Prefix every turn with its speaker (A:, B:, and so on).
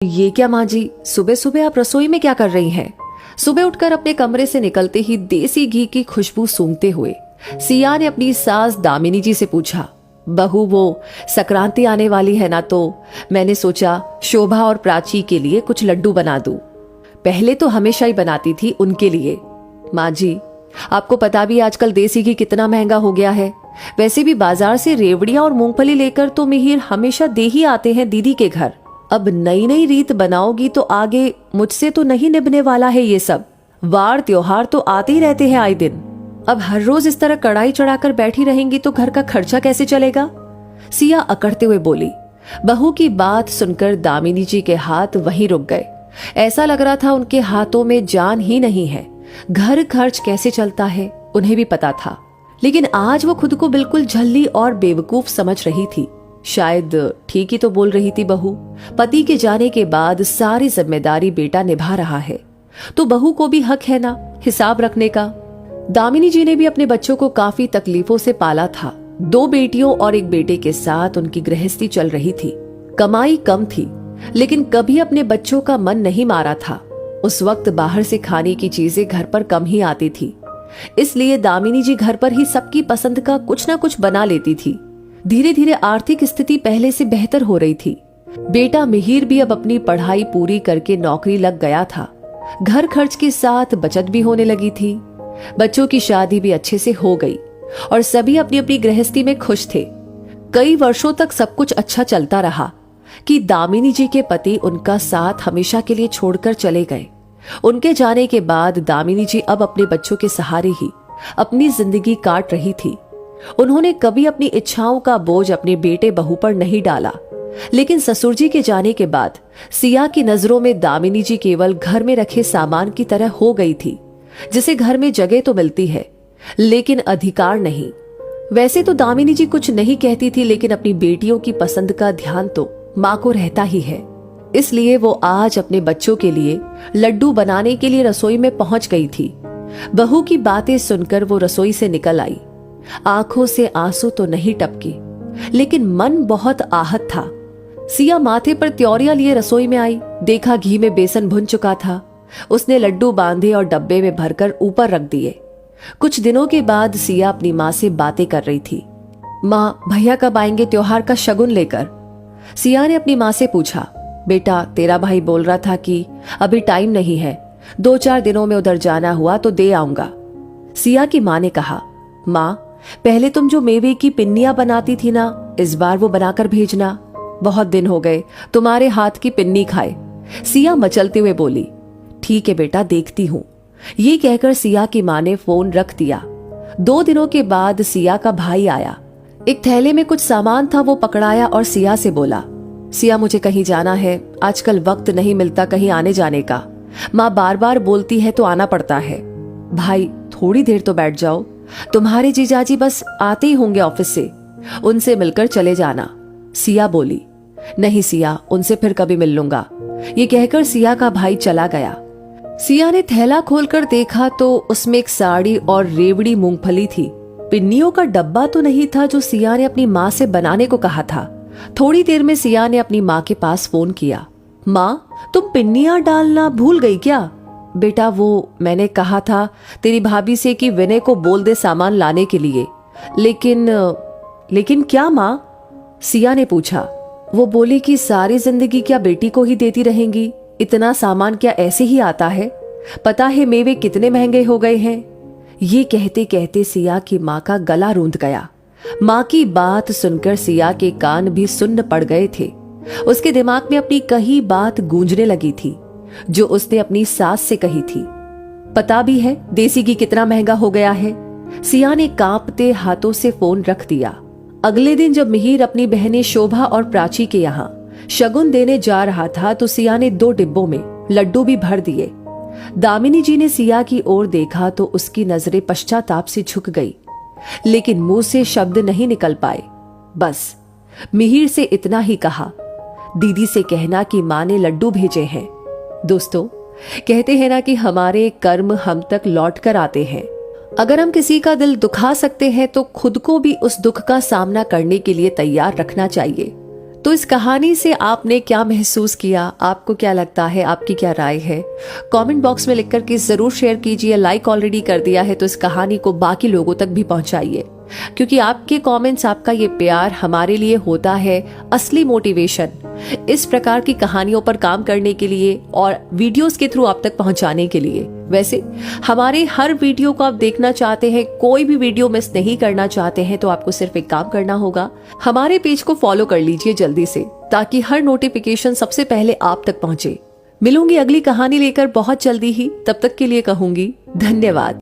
A: ये क्या माँ जी, सुबह सुबह आप रसोई में क्या कर रही हैं? सुबह उठकर अपने कमरे से निकलते ही देसी घी की खुशबू सूंघते हुए सिया ने अपनी सास दामिनी जी से पूछा, बहू वो संक्रांति आने वाली है ना, तो मैंने सोचा शोभा और प्राची के लिए कुछ लड्डू बना दूं। पहले तो हमेशा ही बनाती थी उनके लिए। माँ जी, आपको पता भी आजकल देसी घी कितना महंगा हो गया है। वैसे भी बाजार से रेवड़ियां और मूंगफली लेकर तो मिहिर हमेशा दे ही आते हैं दीदी के घर। अब नई नई रीत बनाओगी तो आगे मुझसे तो नहीं निभने वाला है ये सब। वार त्योहार तो आते ही रहते हैं आए दिन। अब हर रोज इस तरह कढ़ाई चढ़ाकर बैठी रहेंगी तो घर का खर्चा कैसे चलेगा? सिया अकड़ते हुए बोली। बहू की बात सुनकर दामिनी जी के हाथ वहीं रुक गए। ऐसा लग रहा था उनके हाथों में जान ही नहीं है। घर खर्च कैसे चलता है उन्हें भी पता था, लेकिन आज वो खुद को बिल्कुल झल्ली और बेवकूफ समझ रही थी। शायद ठीक ही तो बोल रही थी बहू। पति के जाने के बाद सारी जिम्मेदारी बेटा निभा रहा है, तो बहू को भी हक है ना हिसाब रखने का। दामिनी जी ने भी अपने बच्चों को काफी तकलीफों से पाला था। 2 बेटियों और 1 बेटे के साथ उनकी गृहस्थी चल रही थी। कमाई कम थी, लेकिन कभी अपने बच्चों का मन नहीं मारा था। उस वक्त बाहर से खाने की चीजें घर पर कम ही आती थी, इसलिए दामिनी जी घर पर ही सबकी पसंद का कुछ ना कुछ बना लेती थी। धीरे धीरे आर्थिक स्थिति पहले से बेहतर हो रही थी। बेटा मिहिर भी अब अपनी पढ़ाई पूरी करके नौकरी लग गया था। घर खर्च के साथ बचत भी होने लगी थी। बच्चों की शादी भी अच्छे से हो गई और सभी अपनी अपनी गृहस्थी में खुश थे। कई वर्षों तक सब कुछ अच्छा चलता रहा कि दामिनी जी के पति उनका साथ हमेशा के लिए छोड़कर चले गए। उनके जाने के बाद दामिनी जी अब अपने बच्चों के सहारे ही अपनी जिंदगी काट रही थी। उन्होंने कभी अपनी इच्छाओं का बोझ अपने बेटे बहू पर नहीं डाला, लेकिन ससुर जी के जाने के बाद सिया की नजरों में दामिनी जी केवल घर में रखे सामान की तरह हो गई थी, जिसे घर में जगह तो मिलती है लेकिन अधिकार नहीं। वैसे तो दामिनी जी कुछ नहीं कहती थी, लेकिन अपनी बेटियों की पसंद का ध्यान तो माँ को रहता ही है। इसलिए वो आज अपने बच्चों के लिए लड्डू बनाने के लिए रसोई में पहुंच गई थी। बहू की बातें सुनकर वो रसोई से निकल आई। आंखों से आंसू तो नहीं टपके, लेकिन मन बहुत आहत था। सिया माथे पर त्योरिया लिए रसोई में आई। देखा घी में बेसन भुन चुका था। उसने लड्डू बांधे और डब्बे में भरकर ऊपर रख दिए। कुछ दिनों के बाद सिया अपनी माँ से बातें कर रही थी। माँ, भैया कब आएंगे त्योहार का शगुन लेकर? सिया ने अपनी माँ से पूछा। बेटा, तेरा भाई बोल रहा था कि अभी टाइम नहीं है, 2-4 दिनों में उधर जाना हुआ तो दे आऊंगा। सिया की माँ ने कहा, माँ, पहले तुम जो मेवे की पिन्नियां बनाती थी ना, इस बार वो बनाकर भेजना। बहुत दिन हो गए तुम्हारे हाथ की पिन्नी खाए। सिया मचलते हुए बोली। ठीक है बेटा, देखती हूँ। ये कहकर सिया की माँ ने फोन रख दिया। 2 दिनों के बाद सिया का भाई आया। एक थैले में कुछ सामान था, वो पकड़ाया और सिया से बोला, सिया मुझे कहीं जाना है, आजकल वक्त नहीं मिलता कहीं आने जाने का। माँ बार बार बोलती है तो आना पड़ता है। भाई, थोड़ी देर तो बैठ जाओ, तुम्हारे जीजाजी बस आते ही होंगे ऑफिस से, उनसे मिलकर चले जाना। सिया बोली। नहीं सिया, उनसे फिर कभी मिल लूंगा। ये कहकर सिया का भाई चला गया। सिया ने थैला खोलकर देखा तो उसमें एक साड़ी और रेवड़ी मूंगफली थी। पिन्नियों का डब्बा तो नहीं था जो सिया ने अपनी माँ से बनाने को कहा था। थोड़ी देर में सिया ने अपनी माँ के पास फोन किया। माँ, तुम पिन्नियां डालना भूल गई क्या? बेटा, वो मैंने कहा था तेरी भाभी से कि विनय को बोल दे सामान लाने के लिए, लेकिन क्या माँ? सिया ने पूछा। वो बोली कि सारी जिंदगी क्या बेटी को ही देती रहेंगी? इतना सामान क्या ऐसे ही आता है? पता है मेवे कितने महंगे हो गए हैं। ये कहते कहते सिया की माँ का गला रूंध गया। माँ की बात सुनकर सिया के कान भी सुन्न पड़ गए थे। उसके दिमाग में अपनी कही बात गूंजने लगी थी जो उसने अपनी सास से कही थी। पता भी है देसी घी कितना महंगा हो गया है। सिया ने कांपते हाथों से फोन रख दिया। अगले दिन जब मिहिर अपनी बहनें शोभा और प्राची के यहाँ शगुन देने जा रहा था तो सिया ने 2 डिब्बों में लड्डू भी भर दिए। दामिनी जी ने सिया की ओर देखा तो उसकी नजरें पश्चाताप से झुक गई, लेकिन मुंह से शब्द नहीं निकल पाए। बस मिहिर से इतना ही कहा, दीदी से कहना कि माँ ने लड्डू भेजे हैं। दोस्तों, कहते हैं ना कि हमारे कर्म हम तक लौट कर आते हैं। अगर हम किसी का दिल दुखा सकते हैं तो खुद को भी उस दुख का सामना करने के लिए तैयार रखना चाहिए। तो इस कहानी से आपने क्या महसूस किया, आपको क्या लगता है, आपकी क्या राय है, कमेंट बॉक्स में लिख करके जरूर शेयर कीजिए। लाइक ऑलरेडी कर दिया है तो इस कहानी को बाकी लोगों तक भी पहुंचाइए, क्योंकि आपके कमेंट्स, आपका ये प्यार हमारे लिए होता है असली मोटिवेशन इस प्रकार की कहानियों पर काम करने के लिए और वीडियोस के थ्रू आप तक पहुंचाने के लिए। वैसे हमारे हर वीडियो को आप देखना चाहते हैं, कोई भी वीडियो मिस नहीं करना चाहते हैं, तो आपको सिर्फ एक काम करना होगा, हमारे पेज को फॉलो कर लीजिए जल्दी से, ताकि हर नोटिफिकेशन सबसे पहले आप तक पहुंचे। मिलूंगी अगली कहानी लेकर बहुत जल्दी ही, तब तक के लिए कहूंगी धन्यवाद।